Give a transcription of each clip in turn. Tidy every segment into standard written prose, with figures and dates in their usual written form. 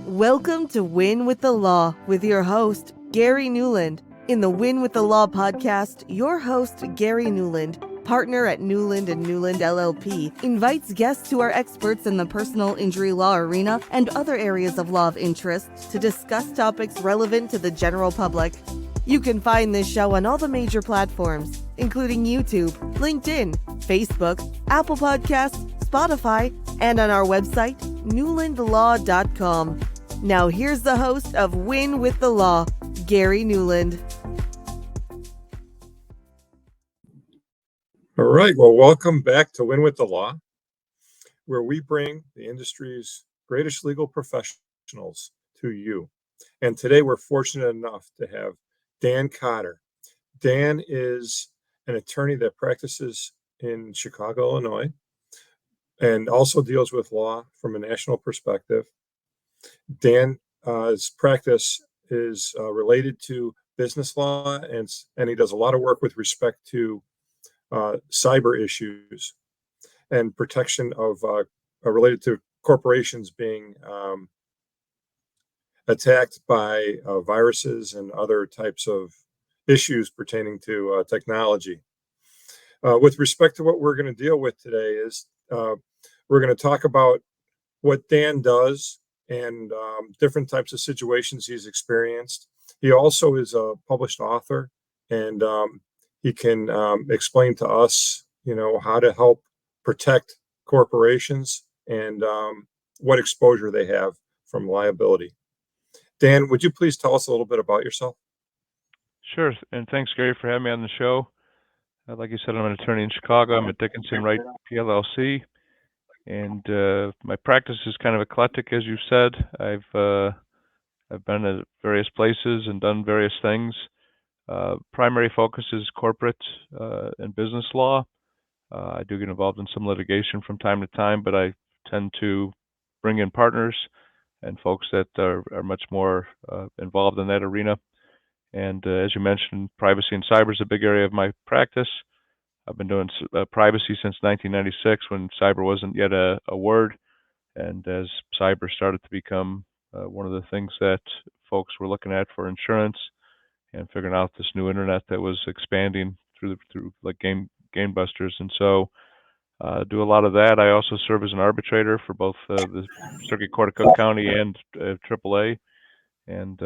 Welcome to Win with the Law with your host, Gary Newland. In the Win with the Law podcast, your host, Gary Newland, partner at Newland & Newland LLP, invites guests who are experts in the personal injury law arena and other areas of law of interest to discuss topics relevant to the general public. You can find this show on all the major platforms, including YouTube, LinkedIn, Facebook, Apple Podcasts, Spotify, and on our website, newlandlaw.com. Now here's the host of Win with the Law, Gary Newland. All right, well, welcome back to Win with the Law, where we bring the industry's greatest legal professionals to you. And today we're fortunate enough to have Dan Cotter. Dan is an attorney that practices in Chicago, Illinois, and also deals with law from a national perspective. Dan's practice is related to business law, and he does a lot of work with respect to cyber issues and protection of related to corporations being attacked by viruses and other types of issues pertaining to technology. With respect to what we're going to deal with today is we're going to talk about what Dan does and different types of situations he's experienced. He also is a published author, and he can explain to us, how to help protect corporations and what exposure they have from liability. Dan, would you please tell us a little bit about yourself? Sure, and thanks, Gary, for having me on the show. Like you said, I'm an attorney in Chicago. I'm at Dickinson Wright, PLLC, and my practice is kind of eclectic, as you said. I've been at various places and done various things. Primary focus is corporate and business law. I do get involved in some litigation from time to time, but I tend to bring in partners and folks that are much more involved in that arena. And as you mentioned, privacy and cyber is a big area of my practice. I've been doing privacy since 1996 when cyber wasn't yet a word. And as cyber started to become one of the things that folks were looking at for insurance and figuring out this new internet that was expanding through like gangbusters. And so do a lot of that. I also serve as an arbitrator for both the Circuit Court of Cook County and AAA. And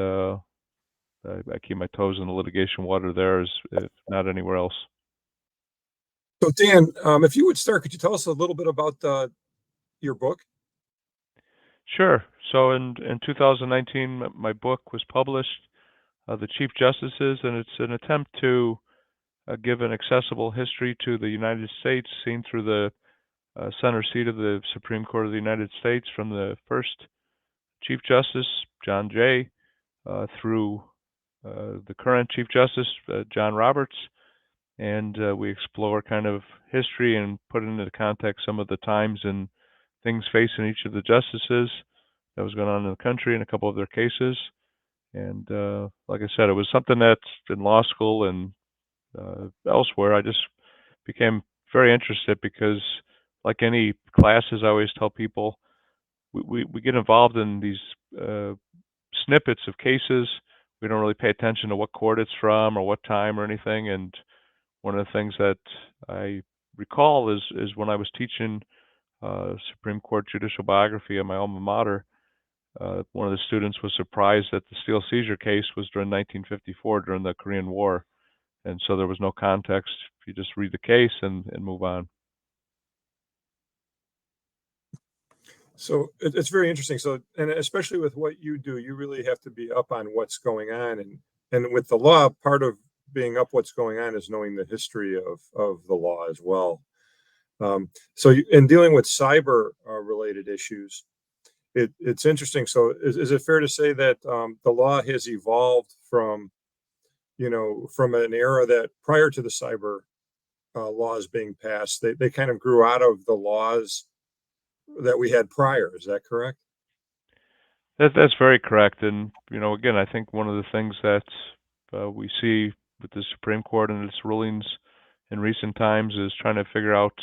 I keep my toes in the litigation water there, if not anywhere else. So, Dan, if you would start, could you tell us a little bit about your book? Sure. So in 2019, my book was published, The Chief Justices, and it's an attempt to give an accessible history to the United States seen through the center seat of the Supreme Court of the United States, from the first Chief Justice, John Jay, through the current Chief Justice, John Roberts, and we explore kind of history and put into the context some of the times and things facing each of the justices that was going on in the country and a couple of their cases. And like I said, it was something that's in law school and elsewhere. I just became very interested because, like any classes, I always tell people we get involved in these snippets of cases. We don't really pay attention to what court it's from or what time or anything. And one of the things that I recall is when I was teaching Supreme Court judicial biography at my alma mater, one of the students was surprised that the steel seizure case was during 1954, during the Korean War. And so there was no context. You just read the case and move on. So it's very interesting. So, and especially with what you do, you really have to be up on what's going on. And with the law, part of being up what's going on is knowing the history of the law as well. So in dealing with cyber related issues, it's interesting. So is it fair to say that the law has evolved from an era that prior to the cyber laws being passed, they kind of grew out of the laws that we had prior? Is that correct? That's very correct. And, again, I think one of the things that we see with the Supreme Court and its rulings in recent times is trying to figure out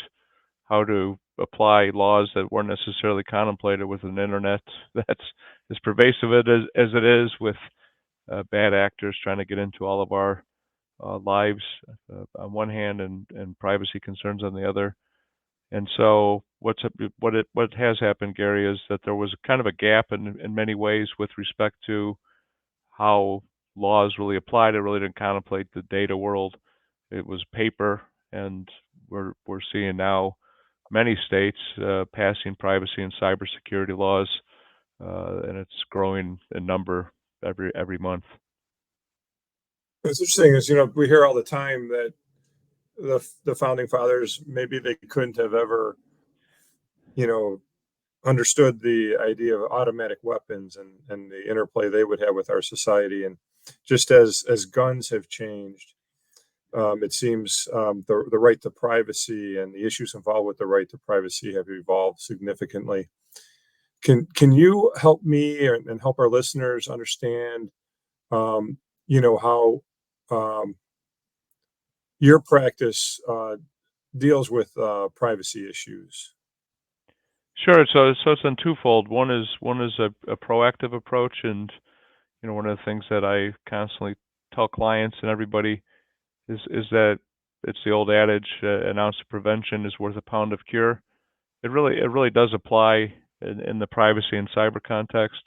how to apply laws that weren't necessarily contemplated with an internet that's as pervasive as it is, with bad actors trying to get into all of our lives on one hand, and privacy concerns on the other. And so what has happened, Gary, is that there was kind of a gap in many ways with respect to how laws really applied. It really didn't contemplate the data world. It was paper, and we're seeing now many states passing privacy and cybersecurity laws, and it's growing in number every month. What's interesting is, we hear all the time that the founding fathers, maybe they couldn't have ever, you know, understood the idea of automatic weapons and the interplay they would have with our society. And just as guns have changed, it seems the right to privacy and the issues involved with the right to privacy have evolved significantly. Can you help me and help our listeners understand, how your practice deals with privacy issues? Sure. So it's in twofold. One is a proactive approach, and one of the things that I constantly tell clients and everybody is that it's the old adage, an ounce of prevention is worth a pound of cure. It really does apply in the privacy and cyber context.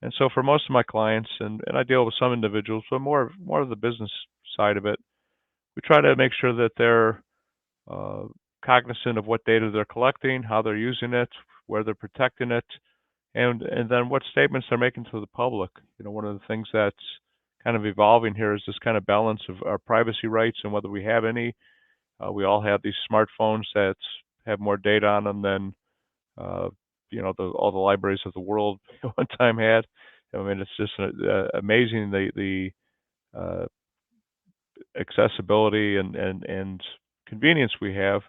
And so for most of my clients, and I deal with some individuals, but more of the business side of it, we try to make sure that they're cognizant of what data they're collecting, how they're using it, where they're protecting it, and then what statements they're making to the public. One of the things that's kind of evolving here is this kind of balance of our privacy rights and whether we have any. We all have these smartphones that have more data on them than all the libraries of the world one time had. I mean, it's just amazing the accessibility and convenience we have.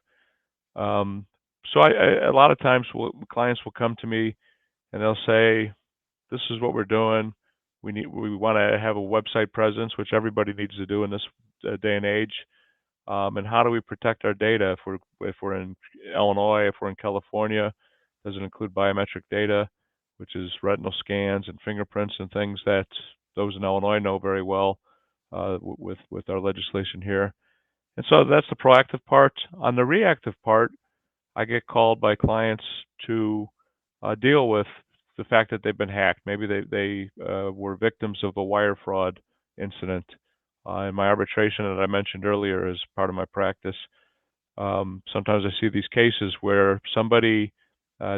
So I a lot of times clients will come to me and they'll say, "This is what we're doing. We want to have a website presence, which everybody needs to do in this day and age. And how do we protect our data if we're in Illinois, if we're in California? Does it include biometric data, which is retinal scans and fingerprints and things that those in Illinois know very well with our legislation here?" And so that's the proactive part. On the reactive part, I get called by clients to deal with the fact that they've been hacked. Maybe they were victims of a wire fraud incident. In my arbitration that I mentioned earlier as part of my practice, sometimes I see these cases where somebody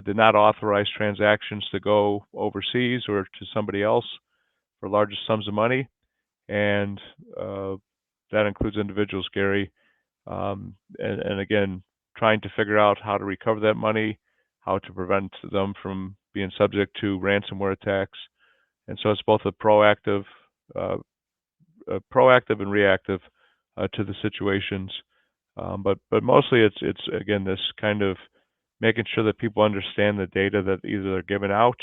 did not authorize transactions to go overseas or to somebody else for larger sums of money, and that includes individuals, Gary, and again, trying to figure out how to recover that money, how to prevent them from being subject to ransomware attacks. And so it's both a proactive and reactive to the situations, but mostly it's again this kind of making sure that people understand the data that either they're giving out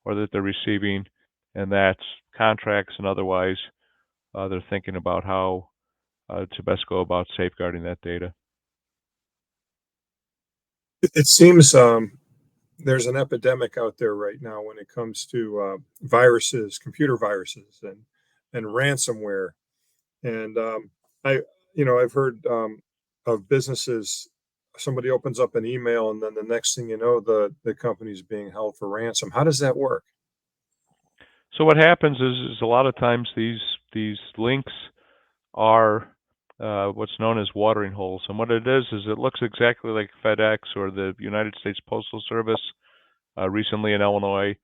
or that they're receiving, and that contracts and otherwise they're thinking about how to best go about safeguarding that data. It seems there's an epidemic out there right now when it comes to viruses, computer viruses, and ransomware. And I've heard of businesses. Somebody opens up an email, and then the next thing you know, the company's being held for ransom. How does that work? So what happens is a lot of times these links are what's known as watering holes. And what it is it looks exactly like FedEx or the United States Postal Service. Recently in Illinois,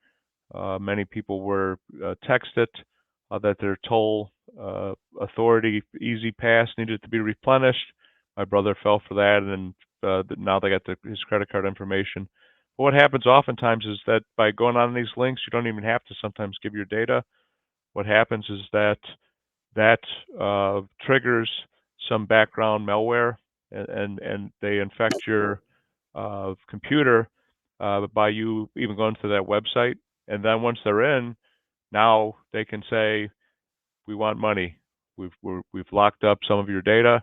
many people were texted that their toll authority Easy Pass needed to be replenished. My brother fell for that, and now they got his credit card information. But what happens oftentimes is that by going on these links, you don't even have to sometimes give your data. What happens is that triggers some background malware, and they infect your computer by you even going to that website. And then once they're in, now they can say, "We want money. We've locked up some of your data,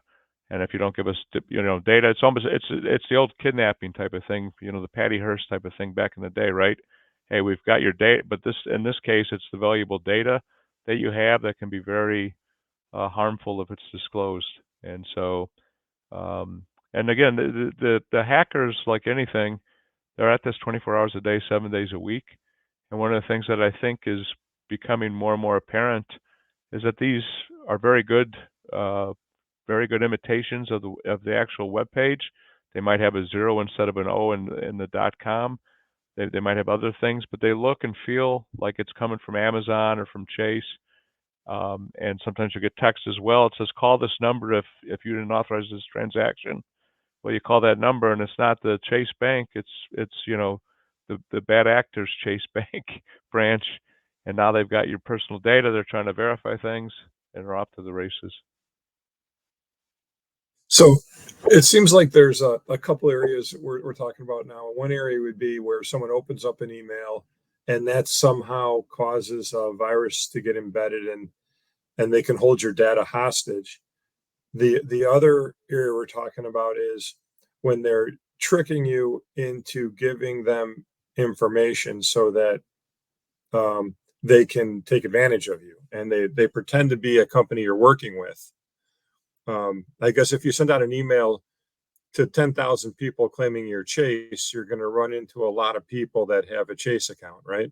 And if you don't give us, data, it's the old kidnapping type of thing, the Patty Hearst type of thing back in the day, right? Hey, we've got your data, but in this case, it's the valuable data that you have that can be very harmful if it's disclosed. And so, and again, the hackers, like anything, they're at this 24 hours a day, 7 days a week. And one of the things that I think is becoming more and more apparent is that these are very good imitations of the actual web page. They might have a 0 instead of an O in the .com. They might have other things, but they look and feel like it's coming from Amazon or from Chase. And sometimes you get text as well. It says, call this number if you didn't authorize this transaction. Well, you call that number, and it's not the Chase Bank. It's the bad actors Chase Bank branch, and now they've got your personal data. They're trying to verify things, and they're off to the races. So it seems like there's a couple areas we're talking about now. One area would be where someone opens up an email, and that somehow causes a virus to get embedded, and they can hold your data hostage. The other area we're talking about is when they're tricking you into giving them information so that they can take advantage of you, and they pretend to be a company you're working with. I guess if you send out an email to 10,000 people claiming you're Chase, you're going to run into a lot of people that have a Chase account, right?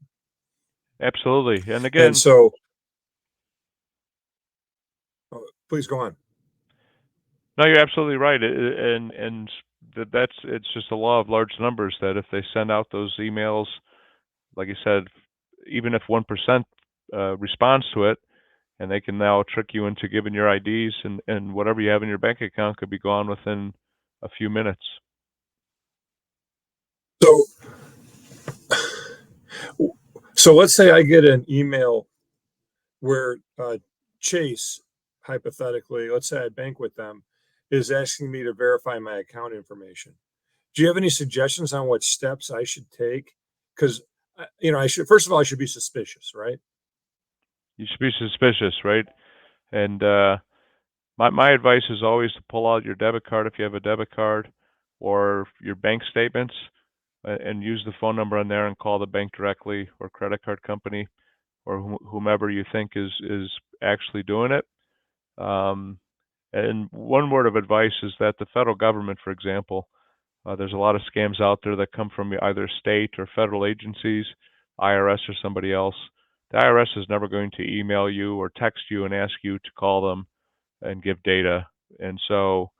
Absolutely. And again, so please go on. No, you're absolutely right, and it's just a law of large numbers that if they send out those emails, like you said, even if 1% responds to it, and they can now trick you into giving your IDs, and whatever you have in your bank account could be gone within a few minutes. So let's say I get an email where Chase, hypothetically, let's say I bank with them, is asking me to verify my account information. Do you have any suggestions on what steps I should take? Because I should, first of all, I should be suspicious, right? You should be suspicious, right? And my advice is always to pull out your debit card if you have a debit card, or your bank statements, and use the phone number on there and call the bank directly, or credit card company, or whomever you think is actually doing it. And one word of advice is that the federal government, for example, there's a lot of scams out there that come from either state or federal agencies, IRS or somebody else. The IRS is never going to email you or text you and ask you to call them and give data. And so,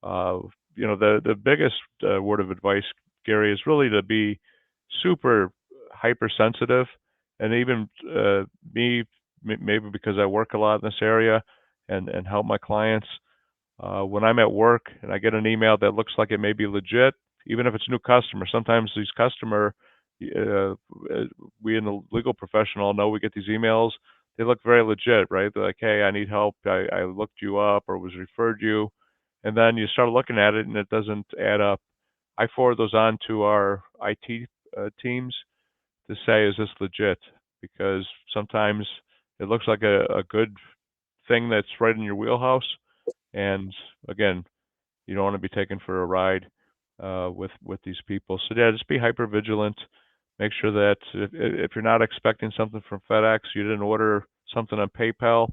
the biggest word of advice, Gary, is really to be super hypersensitive. And even me, maybe because I work a lot in this area and help my clients, when I'm at work and I get an email that looks like it may be legit, even if it's a new customer, sometimes these we in the legal profession all know we get these emails. They look very legit, right? They're like, hey, I need help. I looked you up or was referred you. And then you start looking at it and it doesn't add up. I forward those on to our IT teams to say, is this legit? Because sometimes it looks like a good thing that's right in your wheelhouse. And again, you don't want to be taken for a ride with these people. So yeah, just be hyper vigilant. Make sure that if you're not expecting something from FedEx, you didn't order something on PayPal,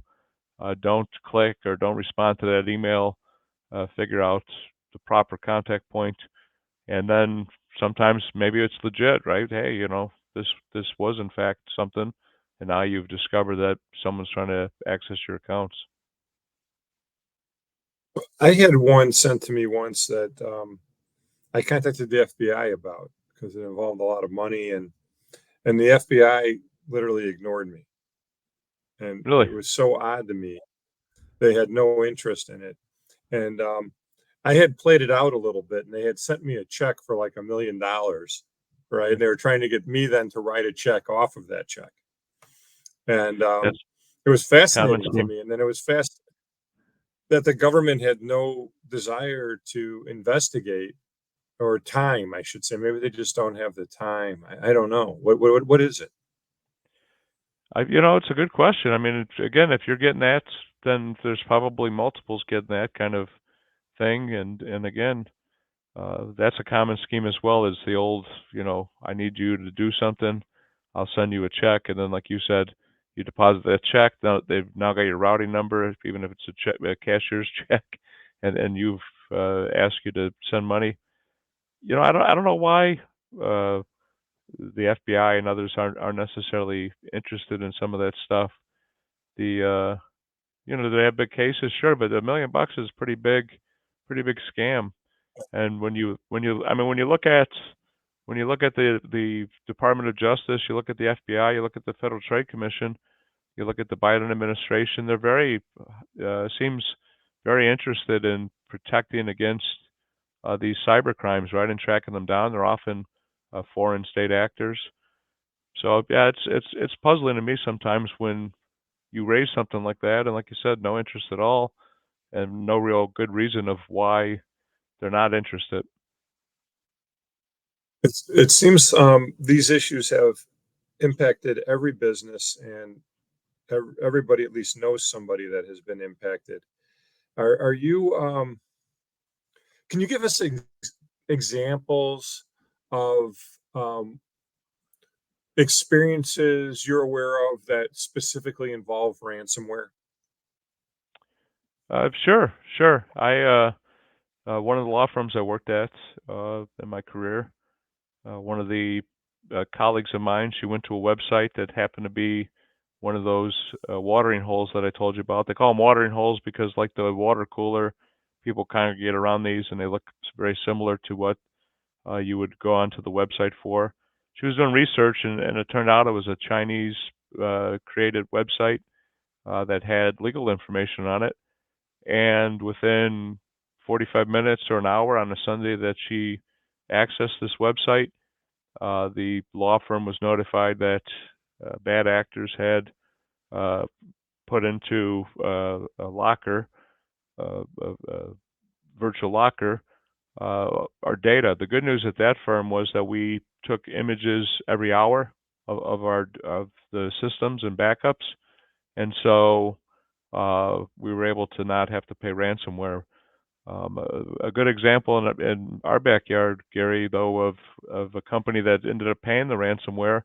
don't click or don't respond to that email. Figure out the proper contact point, and then sometimes maybe it's legit, right? Hey, this was in fact something, and now you've discovered that someone's trying to access your accounts. I had one sent to me once that I contacted the FBI about, because it involved a lot of money, and the FBI literally ignored me. And Really? It was so odd to me. They had no interest in it. And I had played it out a little bit, and they had sent me a check for like $1 million, right? And they were trying to get me then to write a check off of that check. And it was fascinating to me. And then it was that the government had no desire to investigate, or time, I should say. Maybe they just don't have the time. I don't know. What is it? It's a good question. I mean, again, if you're getting that, then there's probably multiples getting that kind of thing. And again, that's a common scheme as well as the old, I need you to do something. I'll send you a check. And then, like you said, you deposit that check. Now they've now got your routing number, even if it's a cashier's check, and you've asked you to send money. I don't know why the FBI and others aren't necessarily interested in some of that stuff. Do they have big cases? Sure, but $1 million is pretty big scam. And when you look at the Department of Justice, you look at the FBI, you look at the Federal Trade Commission, you look at the Biden administration, they're seems very interested in protecting against these cyber crimes, right, and tracking them down. They're often foreign state actors. So yeah, it's puzzling to me sometimes when you raise something like that, and like you said, no interest at all, and no real good reason of why they're not interested. It seems these issues have impacted every business, and everybody at least knows somebody that has been impacted. Are you? Can you give us examples of experiences you're aware of that specifically involve ransomware? Sure. One of the law firms I worked at in my career, one of the colleagues of mine, she went to a website that happened to be one of those watering holes that I told you about. They call them watering holes because, like the water cooler, people congregate around these, and they look very similar to what you would go onto the website for. She was doing research, and it turned out it was a Chinese created website that had legal information on it. And within 45 minutes or an hour on a Sunday that she accessed this website, the law firm was notified that bad actors had put into a locker, a virtual locker, our data. The good news at that firm was that we took images every hour of the systems and backups, and so we were able to not have to pay ransomware. A good example in our backyard, Gary, though, of a company that ended up paying the ransomware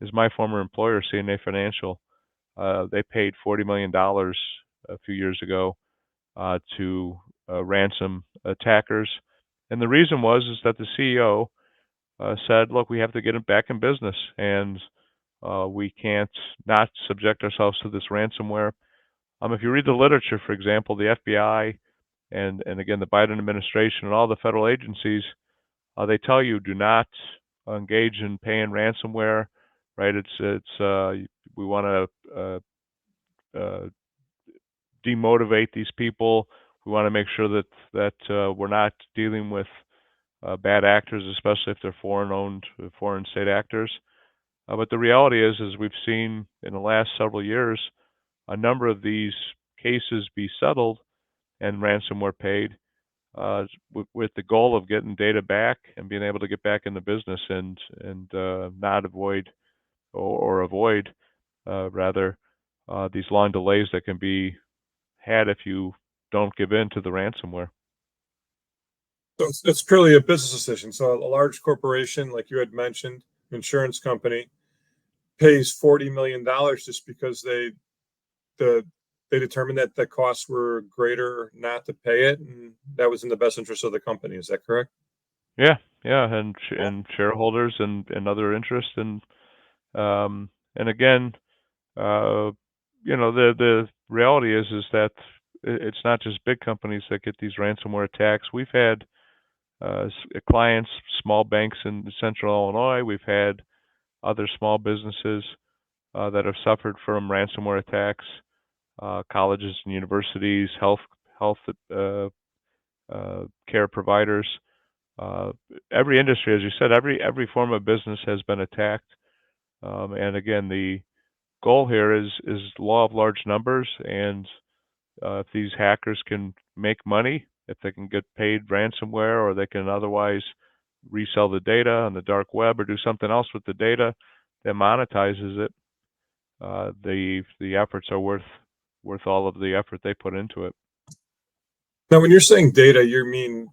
is my former employer, CNA Financial. They paid $40 million a few years ago to ransom attackers. And the reason is that the CEO said, look, we have to get it back in business, and we can't not subject ourselves to this ransomware. If you read the literature, for example, the FBI and again the Biden administration and all the federal agencies, they tell you do not engage in paying ransomware, right? We want to demotivate these people. We want to make sure that we're not dealing with bad actors, especially if they're foreign-owned, foreign state actors. But the reality is we've seen in the last several years a number of these cases be settled and ransomware paid with the goal of getting data back and being able to get back in the business and not avoid rather these long delays that can be had if you don't give in to the ransomware. So it's purely a business decision. So a large corporation, like you had mentioned, insurance company, pays $40 million just because they determined that the costs were greater not to pay it, and that was in the best interest of the company. Is that correct? Yeah, and shareholders and other interests, and again, the reality is that it's not just big companies that get these ransomware attacks. We've had clients, small banks in Central Illinois. We've had other small businesses that have suffered from ransomware attacks. Colleges and universities, health care providers, every industry, as you said, every form of business has been attacked. And again, the goal here is law of large numbers, and if these hackers can make money, if they can get paid ransomware, or they can otherwise resell the data on the dark web or do something else with the data that monetizes it, the efforts are worth all of the effort they put into it. Now, when you're saying data, you mean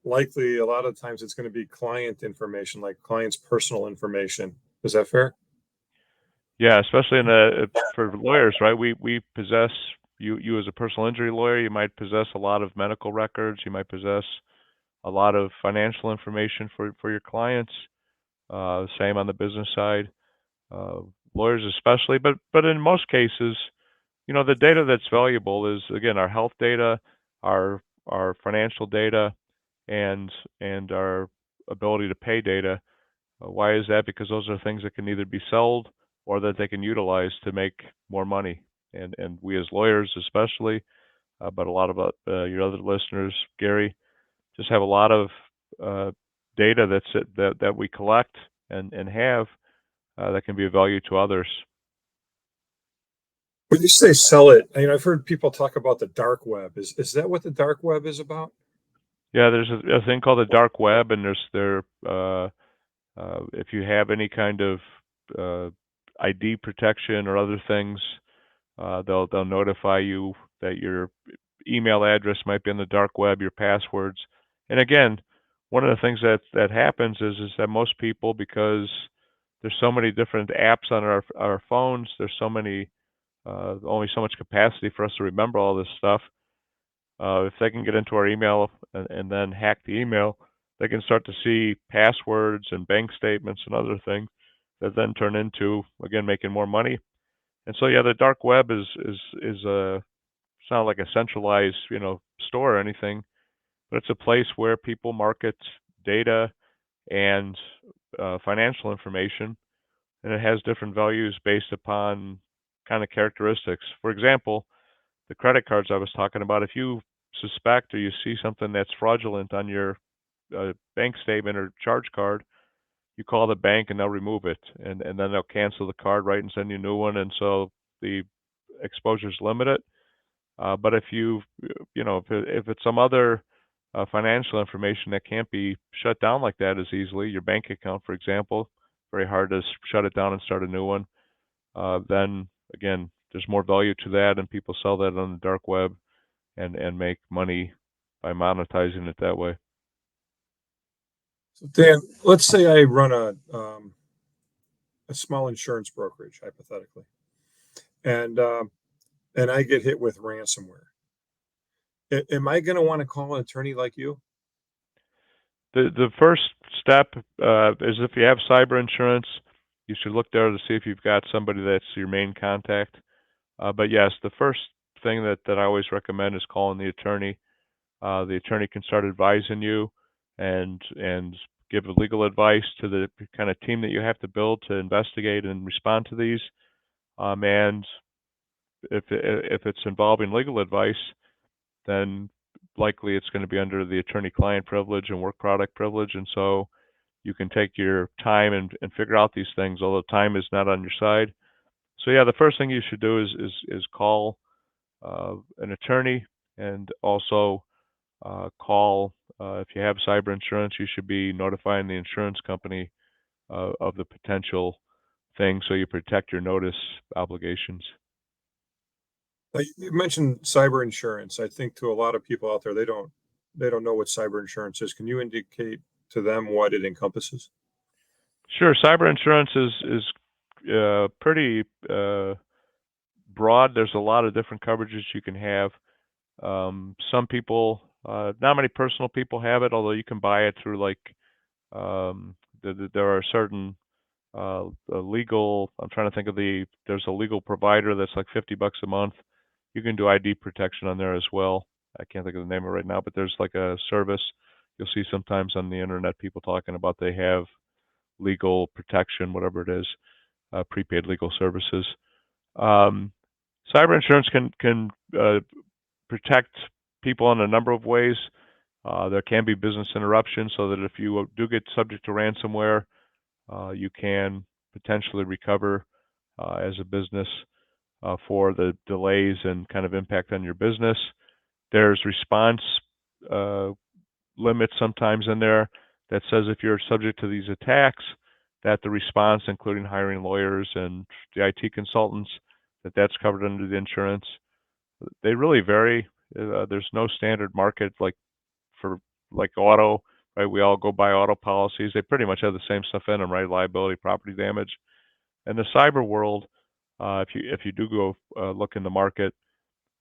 likely a lot of times it's going to be client information, like client's personal information. Is that fair? Yeah, especially for lawyers, right? We possess, you as a personal injury lawyer, you might possess a lot of medical records. You might possess a lot of financial information for your clients. Same on the business side. Uh, Lawyers especially, but in most cases, the data that's valuable is, again, our health data, our financial data, and our ability to pay data. Why is that? Because those are things that can either be sold or that they can utilize to make more money. And we as lawyers especially, but a lot of your other listeners, Gary, just have a lot of uh, data that we collect and have that can be of value to others. When you say sell it, I've heard people talk about the dark web. Is that what the dark web is about? Yeah, there's a thing called the dark web, and if you have any kind of ID protection or other things, they'll notify you that your email address might be on the dark web, your passwords. And again, one of the things that happens is that most people, because there's so many different apps on our phones, there's only so much capacity for us to remember all this stuff. If they can get into our email and then hack the email, they can start to see passwords and bank statements and other things that then turn into, again, making more money. And so, yeah, the dark web is it's not like a centralized, store or anything, but it's a place where people market data and financial information, and it has different values based upon kind of characteristics. For example, the credit cards I was talking about, if you suspect or you see something that's fraudulent on your bank statement or charge card, you call the bank and they'll remove it, and then they'll cancel the card, right, and send you a new one, and so the exposure's limited. But if if it's some other financial information that can't be shut down like that as easily, your bank account, for example, very hard to shut it down and start a new one. Then again, there's more value to that, and people sell that on the dark web and make money by monetizing it that way. So Dan, let's say I run a small insurance brokerage, hypothetically, and I get hit with ransomware. Am I going to want to call an attorney like you? The first step is, if you have cyber insurance, you should look there to see if you've got somebody that's your main contact. But yes, the first thing that I always recommend is calling the attorney. The attorney can start advising you and give legal advice to the kind of team that you have to build to investigate and respond to these. And if it's involving legal advice, then likely it's going to be under the attorney-client privilege and work product privilege, and so you can take your time and figure out these things, although time is not on your side. So yeah, the first thing you should do is call an attorney, and also call, if you have cyber insurance, you should be notifying the insurance company of the potential thing, so you protect your notice obligations. You mentioned cyber insurance. I think to a lot of people out there, they don't know what cyber insurance is. Can you indicate to them what it encompasses? Sure. Cyber insurance is pretty broad. There's a lot of different coverages you can have. Some people, not many personal people have it, although you can buy it through there are certain legal. I'm trying to think of there's a legal provider that's like $50 a month. You can do ID protection on there as well. I can't think of the name of it right now, but there's like a service you'll see sometimes on the internet, people talking about they have legal protection, whatever it is, prepaid legal services. Cyber insurance can protect people in a number of ways. There can be business interruption, so that if you do get subject to ransomware, you can potentially recover as a business for the delays and kind of impact on your business. There's response limits sometimes in there that says if you're subject to these attacks, that the response, including hiring lawyers and the IT consultants, that's covered under the insurance. They really vary. There's no standard market for like auto, right? We all go buy auto policies. They pretty much have the same stuff in them, right? Liability, property damage. And the cyber world, if you do go look in the market,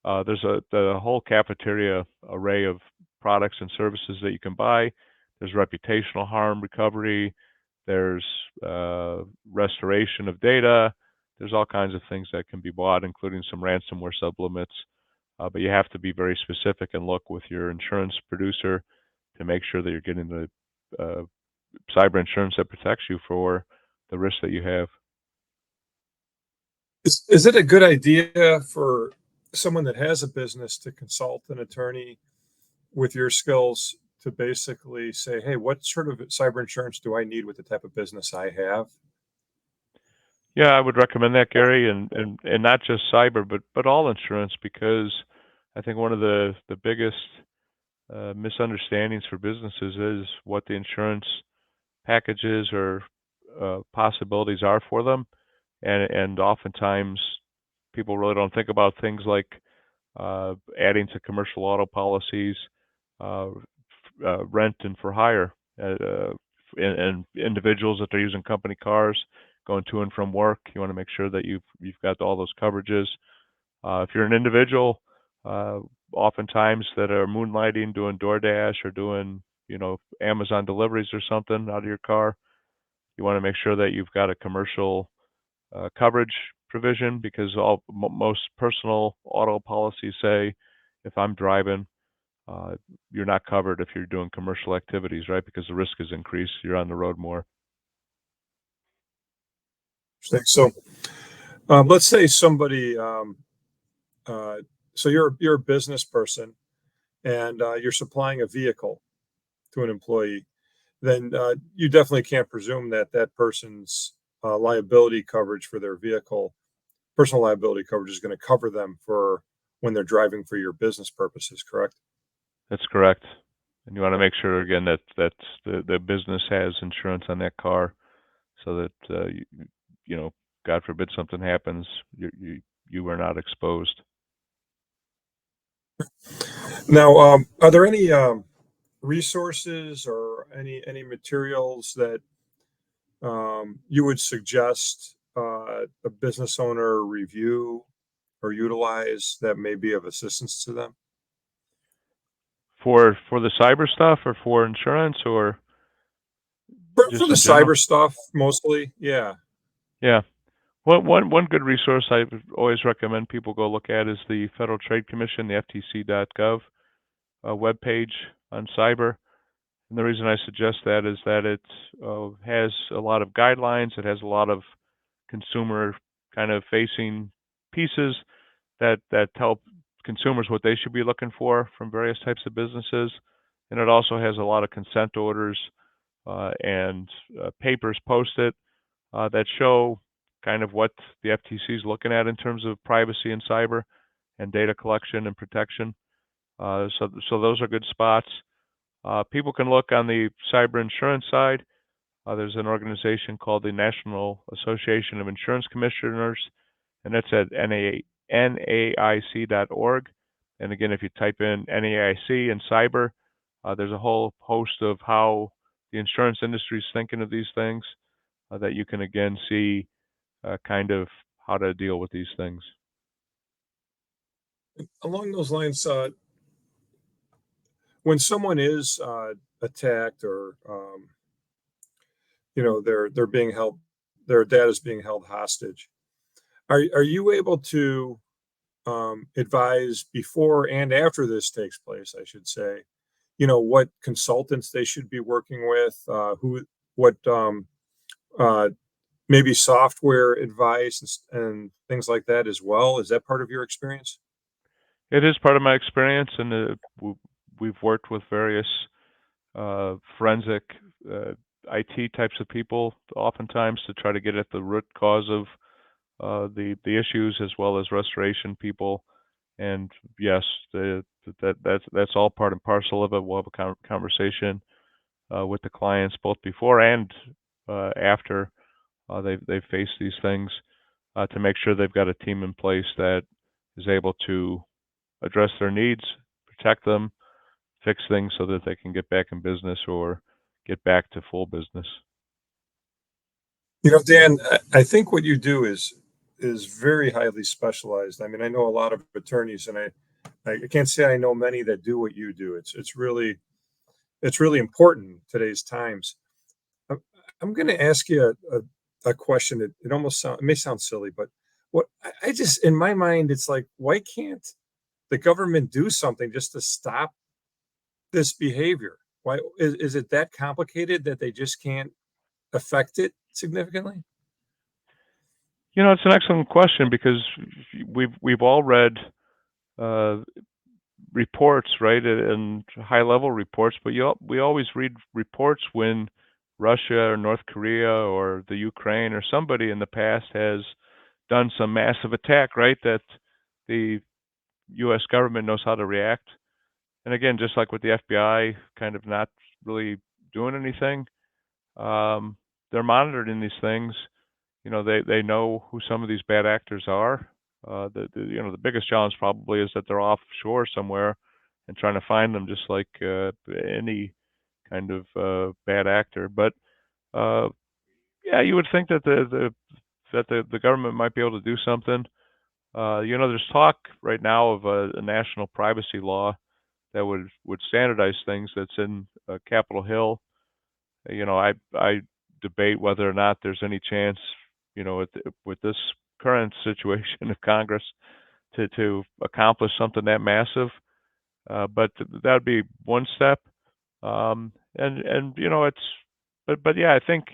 there's the whole cafeteria array of products and services that you can buy. There's reputational harm recovery. There's restoration of data. There's all kinds of things that can be bought, including some ransomware sublimits. But you have to be very specific and look with your insurance producer to make sure that you're getting the cyber insurance that protects you for the risk that you have. Is it a good idea for someone that has a business to consult an attorney with your skills to basically say, hey, what sort of cyber insurance do I need with the type of business I have? Yeah, I would recommend that, Gary, and not just cyber, but all insurance, because I think one of the biggest misunderstandings for businesses is what the insurance packages or possibilities are for them, and oftentimes people really don't think about things like adding to commercial auto policies, rent and for hire, and individuals that are using company cars going to and from work. You want to make sure that you've got all those coverages. If you're an individual, oftentimes that are moonlighting, doing DoorDash or doing Amazon deliveries or something out of your car, you want to make sure that you've got a commercial coverage provision, because most personal auto policies say if I'm driving, you're not covered if you're doing commercial activities, right? Because the risk is increased. You're on the road more. So let's say somebody, so you're a business person and you're supplying a vehicle to an employee, then you definitely can't presume that that person's liability coverage for their vehicle, personal liability coverage, is going to cover them for when they're driving for your business purposes, correct? That's correct. And you want to make sure, again, that the business has insurance on that car, so that God forbid something happens, you are not exposed. Now, are there any resources or any materials that you would suggest a business owner review or utilize that may be of assistance to them? For the cyber stuff, or for insurance, or For just the in general? cyber stuff, mostly, yeah. Yeah. One good resource I would always recommend people go look at is the Federal Trade Commission, the FTC.gov webpage on cyber. And the reason I suggest that is that it has a lot of guidelines. It has a lot of consumer kind of facing pieces that tell consumers what they should be looking for from various types of businesses. And it also has a lot of consent orders and papers posted that show kind of what the FTC is looking at in terms of privacy and cyber and data collection and protection. So those are good spots. People can look on the cyber insurance side. There's an organization called the National Association of Insurance Commissioners, and that's at NAIC.org. And again, if you type in NAIC and cyber, there's a whole host of how the insurance industry is thinking of these things that you can again see kind of how to deal with these things. Along those lines, when someone is attacked, or they're being held, their data is being held hostage, are you able to advise before and after this takes place, I should say, what consultants they should be working with, maybe software advice and things like that as well? Is that part of your experience? It is part of my experience, and we've worked with various forensic IT types of people oftentimes to try to get at the root cause of the issues, as well as restoration people. And yes, that's all part and parcel of it. We'll have a conversation with the clients both before and after they've faced these things to make sure they've got a team in place that is able to address their needs, protect them, fix things so that they can get back in business or get back to full business. Dan, I think what you do is very highly specialized. I mean, I know a lot of attorneys, and I can't say I know many that do what you do. It's really important in today's times. I'm going to ask you a question. It may sound silly, but what I just, in my mind, it's like, why can't the government do something just to stop this behavior? Why is it that complicated that they just can't affect it significantly? It's an excellent question because we've all read reports, right, and high-level reports, but we always read reports when Russia or North Korea or the Ukraine or somebody in the past has done some massive attack, right, that the U.S. government knows how to react. And again, just like with the FBI kind of not really doing anything, they're monitoring these things. They know who some of these bad actors are. The biggest challenge probably is that they're offshore somewhere and trying to find them, just like any kind of bad actor. But yeah, you would think that the government might be able to do something. There's talk right now of a national privacy law that would standardize things that's in Capitol Hill. I debate whether or not there's any chance, with this current situation of Congress to accomplish something that massive. But that would be one step. But yeah, I think,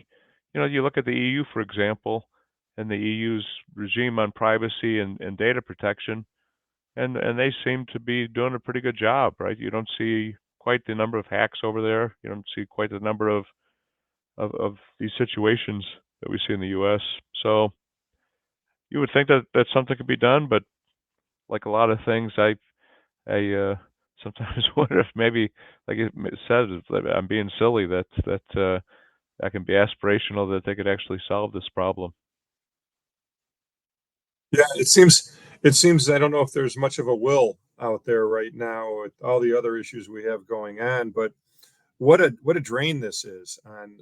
you look at the EU, for example, and the EU's regime on privacy and data protection, and they seem to be doing a pretty good job, right? You don't see quite the number of hacks over there. You don't see quite the number of these situations that we see in the U.S. So you would think that something could be done, but like a lot of things, I sometimes wonder if maybe, like it said, I'm being silly, that can be aspirational, that they could actually solve this problem. Yeah, it seems I don't know if there's much of a will out there right now with all the other issues we have going on, but what a drain this is on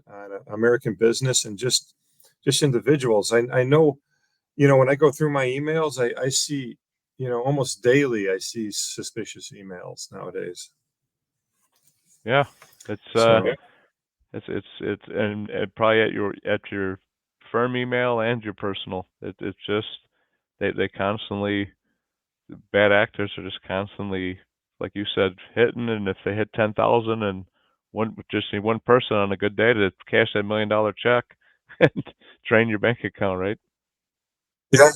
American business and just individuals. I know, when I go through my emails, I see, almost daily I see suspicious emails nowadays. Yeah, it's So, and probably at your firm email and your personal. It's just they constantly, bad actors are just constantly, like you said, hitting, and if they hit 10,000 and just need one person on a good day to cash that $1 million check and drain your bank account, right? yeah,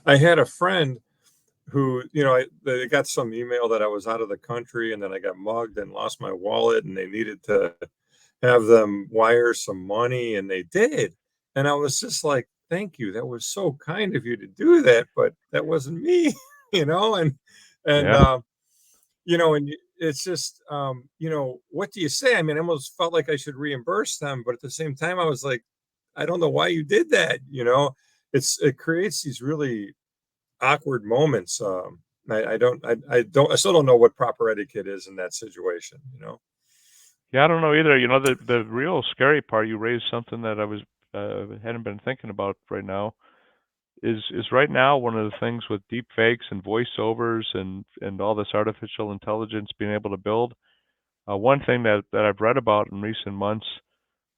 I had a friend who, they got some email that I was out of the country, and then I got mugged and lost my wallet, and they needed to have them wire some money, and they did. And I was just like, thank you. That was so kind of you to do that, but that wasn't me, and Yeah. and it's just, what do you say? I mean, I almost felt like I should reimburse them, but at the same time, I was like, I don't know why you did that. It creates these really awkward moments. I still don't know what proper etiquette is in that situation. Yeah, I don't know either. The real scary part, you raised something that I was hadn't been thinking about right now. Is right now one of the things with deep fakes and voiceovers and all this artificial intelligence being able to build. One thing that I've read about in recent months,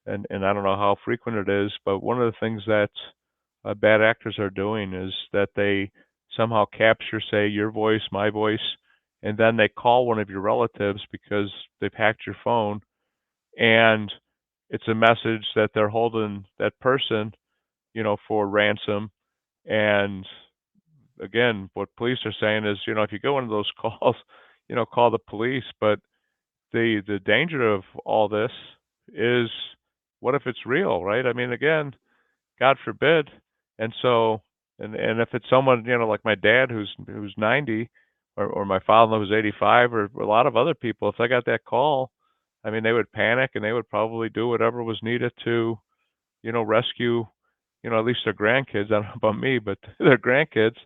and I don't know how frequent it is, but one of the things that bad actors are doing is that they somehow capture, say, your voice, my voice, and then they call one of your relatives because they've hacked your phone, and it's a message that they're holding that person, for ransom. And again, what police are saying is, if you go into those calls, call the police. But the danger of all this is, what if it's real, right? I mean, again, God forbid. And so, and if it's someone, like my dad who's 90, or my father who's 85, or a lot of other people, if they got that call, I mean, they would panic and they would probably do whatever was needed to, rescue, at least their grandkids. I don't know about me, but their grandkids.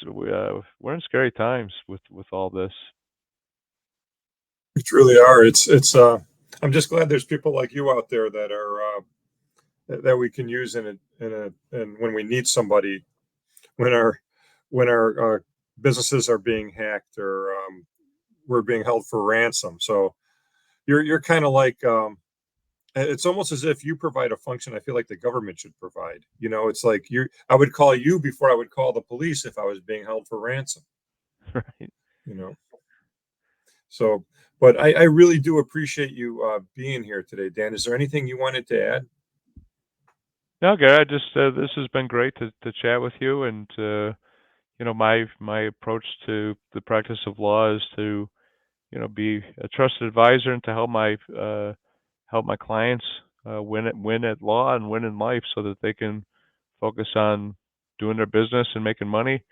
we're in scary times with all this. It really are. It's I'm just glad there's people like you out there that are that we can use and when we need somebody, when our businesses are being hacked or we're being held for ransom. So you're kind of like it's almost as if you provide a function I feel like the government should provide. It's like I would call you before I would call the police if I was being held for ransom. Right. So, but I really do appreciate you being here today, Dan. Is there anything you wanted to add? No, Gary, I just this has been great to chat with you, and my approach to the practice of law is to be a trusted advisor and to help my clients win at law and win in life, so that they can focus on doing their business and making money,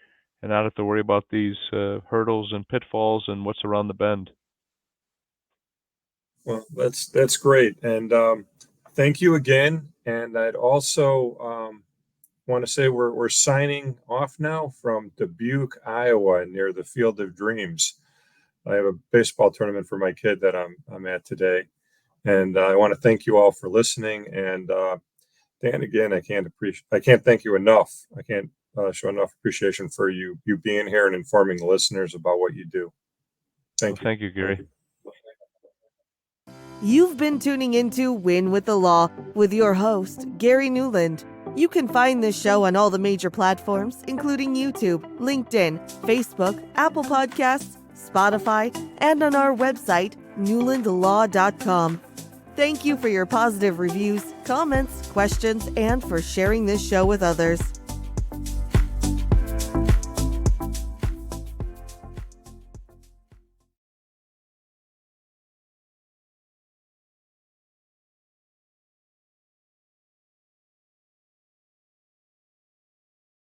and not have to worry about these hurdles and pitfalls and what's around the bend. Well, that's great, and thank you again. And I'd also want to say we're signing off now from Dubuque, Iowa, near the Field of Dreams. I have a baseball tournament for my kid that I'm at today, and I want to thank you all for listening. And Dan, again, I can't thank you enough. I can't show enough appreciation for you being here and informing the listeners about what you do. Thank you. Thank you, Gary. You've been tuning into Win with the Law with your host, Gary Newland. You can find this show on all the major platforms, including YouTube, LinkedIn, Facebook, Apple Podcasts, Spotify, and on our website, newlandlaw.com. Thank you for your positive reviews, comments, questions, and for sharing this show with others.